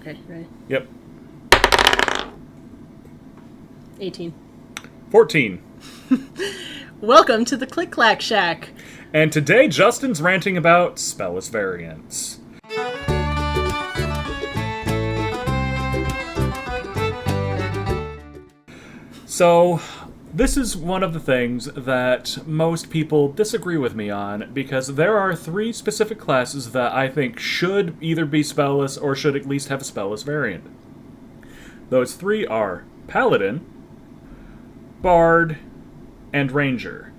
Okay, ready? Yep. 18. 14. Welcome to the Click Clack Shack. And today Justin's ranting about Spelless variants. So, this is one of the things that most people disagree with me on, because there are 3 specific classes that I think should either be Spelless or should at least have a Spelless variant. Those 3 are Paladin, Bard, and Ranger.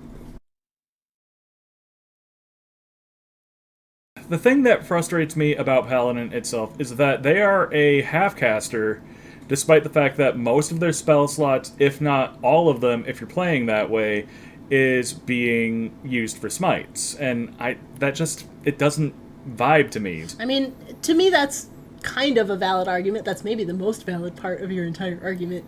The thing that frustrates me about Paladin itself is that they are a half-caster, despite the fact that most of their spell slots, if not all of them, if you're playing that way, is being used for smites. And it doesn't vibe to me. I mean, to me that's kind of a valid argument. That's maybe the most valid part of your entire argument.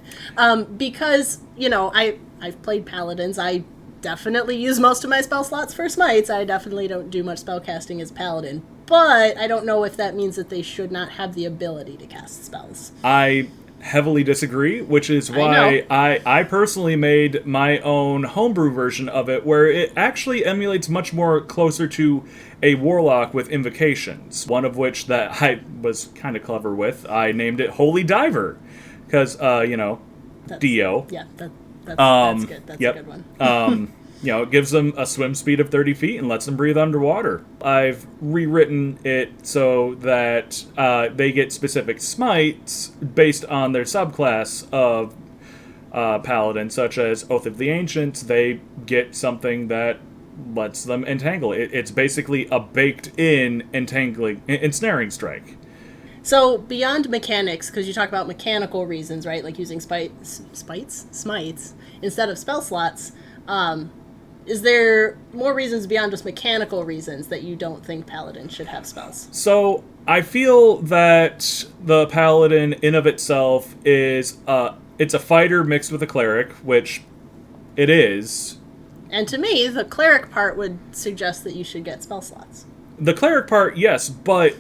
Because, I've played Paladins. I definitely use most of my spell slots for smites. I definitely don't do much spell casting as Paladin. But I don't know if that means that they should not have the ability to cast spells. I heavily disagree, which is why I personally made my own homebrew version of it, where it actually emulates much more closer to a warlock with invocations. One of which that I was kind of clever with. I named it Holy Diver, because, Dio. Yeah, that's good. That's a good one. It gives them a swim speed of 30 feet and lets them breathe underwater. I've rewritten it so that they get specific smites based on their subclass of Paladin, such as Oath of the Ancients. They get something that lets them entangle. It's basically a baked-in ensnaring strike. So, beyond mechanics, because you talk about mechanical reasons, right? Like using smites instead of spell slots, is there more reasons beyond just mechanical reasons that you don't think Paladin should have spells? So, I feel that the Paladin in of itself is, it's a fighter mixed with a cleric, which it is. And to me, the cleric part would suggest that you should get spell slots. The cleric part, yes, but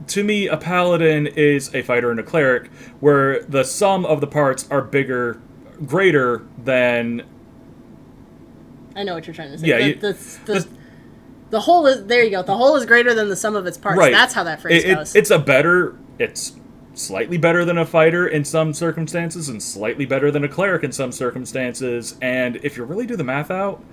to me, a Paladin is a fighter and a cleric, where the sum of the parts are greater than... I know what you're trying to say. Yeah, the whole is... There you go. The whole is greater than the sum of its parts. Right. That's how that phrase goes. It's slightly better than a fighter in some circumstances, and slightly better than a cleric in some circumstances, and if you really do the math out,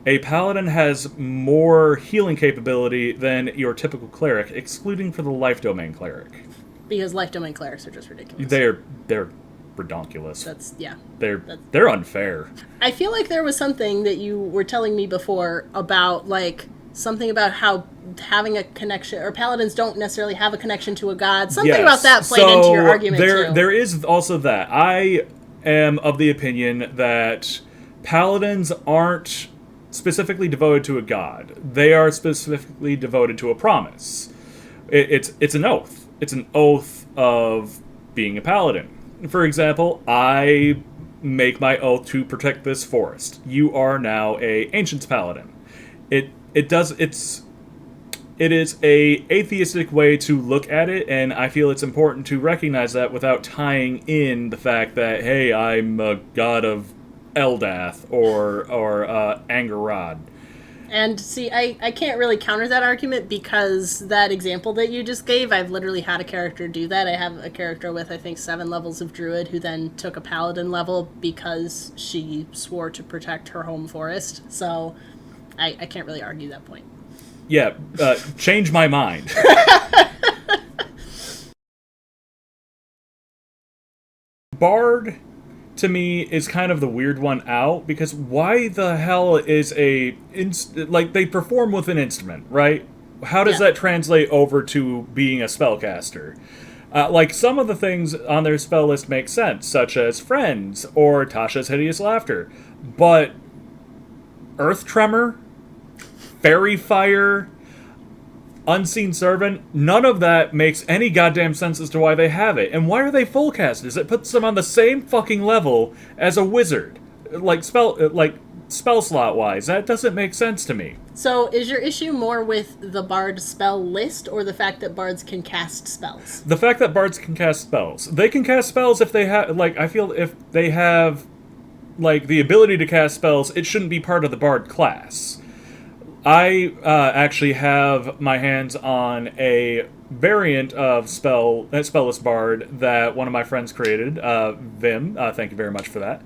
a Paladin has more healing capability than your typical cleric, excluding for the life domain cleric. Because life domain clerics are just ridiculous. They're redonkulous. They're unfair. I feel like there was something that you were telling me before about, something about how having a connection, or Paladins don't necessarily have a connection to a god. Something about that played into your argument, too. There is also that. I am of the opinion that Paladins aren't specifically devoted to a god. They are specifically devoted to a promise. It's an oath. It's an oath of being a paladin. For example, I make my oath to protect this forest. You are now a Ancients Paladin. It is a atheistic way to look at it, and I feel it's important to recognize that without tying in the fact that, hey, I'm a god of Eldath or Angarod. And see, I can't really counter that argument, because that example that you just gave, I've literally had a character do that. I have a character with, I think, 7 levels of Druid who then took a Paladin level because she swore to protect her home forest. So I can't really argue that point. Yeah, change my mind. Bard, to me, is kind of the weird one out, because why the hell is they perform with an instrument, right? How does that translate over to being a spellcaster? Some of the things on their spell list make sense, such as Friends or Tasha's Hideous Laughter, but Earth Tremor, Fairy Fire, Unseen Servant, none of that makes any goddamn sense as to why they have it. And why are they full casters? It puts them on the same fucking level as a wizard. spell slot wise. That doesn't make sense to me. So is your issue more with the bard spell list or the fact that bards can cast spells? The fact that bards can cast spells. They can cast spells if they have, like, I feel if they have, like, the ability to cast spells, it shouldn't be part of the bard class. I actually have my hands on a variant of Spelless Bard that one of my friends created, Vim. Thank you very much for that.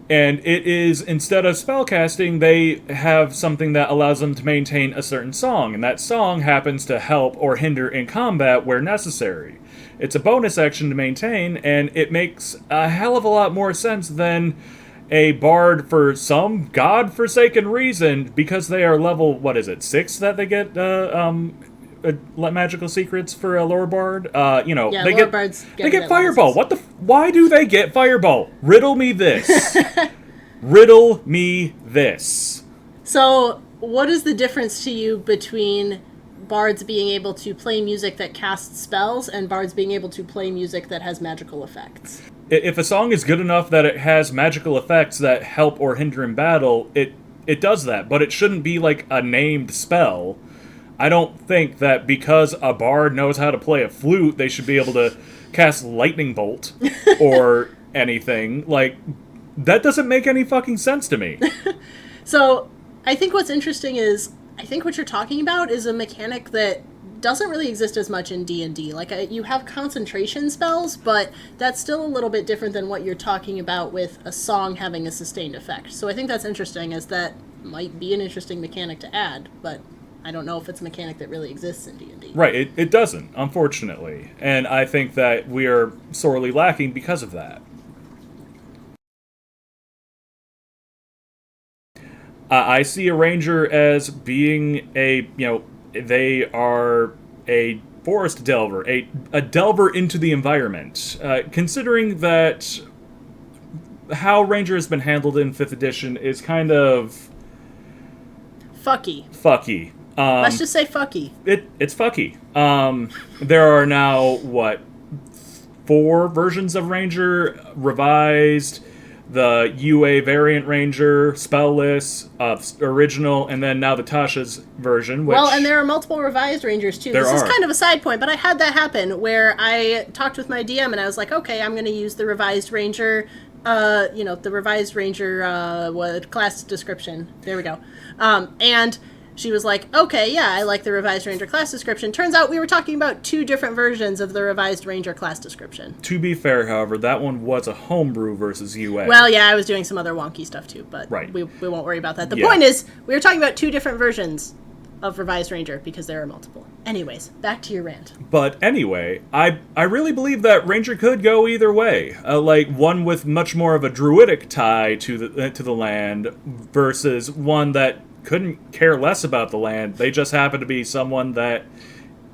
And it is, instead of spellcasting, they have something that allows them to maintain a certain song, and that song happens to help or hinder in combat where necessary. It's a bonus action to maintain, and it makes a hell of a lot more sense than a bard for some godforsaken reason, because they are level, 6 that they get magical secrets for a lore bard. They get fireball. Why do they get fireball? Riddle me this. Riddle me this. So, what is the difference to you between bards being able to play music that casts spells and bards being able to play music that has magical effects? If a song is good enough that it has magical effects that help or hinder in battle, it does that, but it shouldn't be like a named spell. I don't think that because a bard knows how to play a flute, they should be able to cast lightning bolt or anything. Like, that doesn't make any fucking sense to me. So, I think what's interesting is, I think what you're talking about is a mechanic that doesn't really exist as much in D&D. Like, you have concentration spells, but that's still a little bit different than what you're talking about with a song having a sustained effect. So I think that's interesting, as that might be an interesting mechanic to add, but I don't know if it's a mechanic that really exists in D&D. Right, it doesn't, unfortunately. And I think that we are sorely lacking because of that. I see a ranger as being they are a forest delver, a delver into the environment. Considering that how ranger has been handled in 5th edition is kind of fucky. Let's just say fucky. It's fucky. There are now, 4 versions of ranger revised. The UA variant ranger, Spelless, original, and then now the Tasha's version. Which, well, and there are multiple revised rangers too. This is kind of a side point, but I had that happen where I talked with my DM and I was like, okay, I'm going to use the revised ranger, the revised ranger class description. There we go. And she was like, okay, yeah, I like the revised ranger class description. Turns out we were talking about 2 different versions of the revised ranger class description. To be fair, however, that one was a homebrew versus UA. Well, yeah, I was doing some other wonky stuff too, but right. we won't worry about that. The point is, we were talking about 2 different versions of revised ranger because there are multiple. Anyways, back to your rant. But anyway, I really believe that ranger could go either way. Like one with much more of a druidic tie to the land versus one that couldn't care less about the land. They just happen to be someone that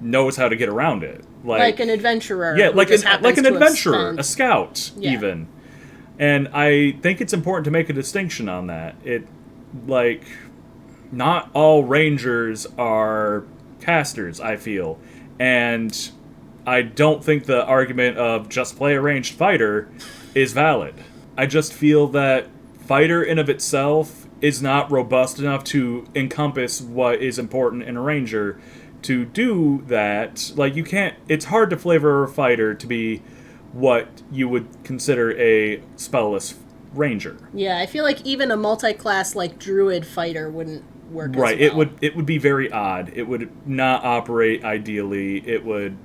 knows how to get around it. Like an adventurer. Yeah, like an adventurer, a scout, even. And I think it's important to make a distinction on that. Not all rangers are casters, I feel. And I don't think the argument of just play a ranged fighter is valid. I just feel that fighter in of itself is not robust enough to encompass what is important in a ranger. To do that, it's hard to flavor a fighter to be what you would consider a spellless ranger. Yeah, I feel like even a multi-class druid fighter wouldn't work right, as well. It would be very odd. It would not operate ideally. It would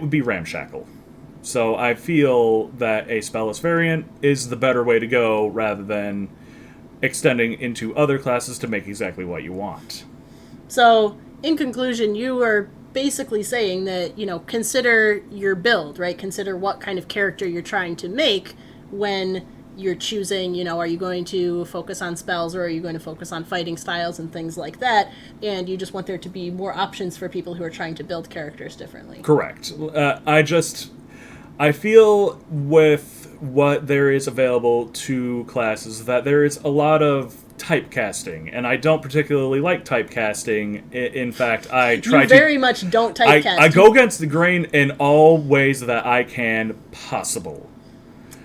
be ramshackle. So I feel that a spellless variant is the better way to go rather than extending into other classes to make exactly what you want. So, in conclusion, you are basically saying that, consider your build, right? Consider what kind of character you're trying to make when you're choosing, are you going to focus on spells or are you going to focus on fighting styles and things like that? And you just want there to be more options for people who are trying to build characters differently. Correct. I feel with what there is available to classes that there is a lot of typecasting, and I don't particularly like typecasting. In fact, I try You very much don't typecast. I go against the grain in all ways that I can possible.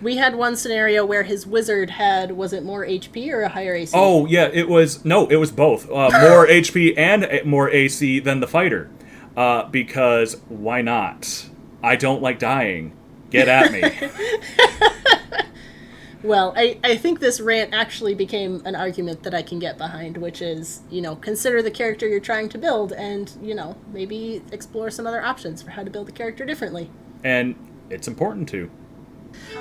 We had one scenario where his wizard had, was it more HP or a higher AC? Oh, yeah, it was both. More HP and more AC than the fighter. Because why not? I don't like dying. Get at me. Well, I think this rant actually became an argument that I can get behind, which is, consider the character you're trying to build and, maybe explore some other options for how to build the character differently. And it's important to.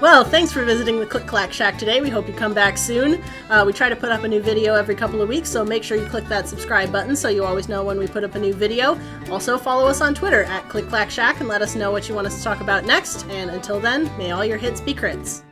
Well, thanks for visiting the Click Clack Shack today. We hope you come back soon. We try to put up a new video every couple of weeks, so make sure you click that subscribe button so you always know when we put up a new video. Also, follow us on Twitter at Click Clack Shack and let us know what you want us to talk about next. And until then, may all your hits be crits.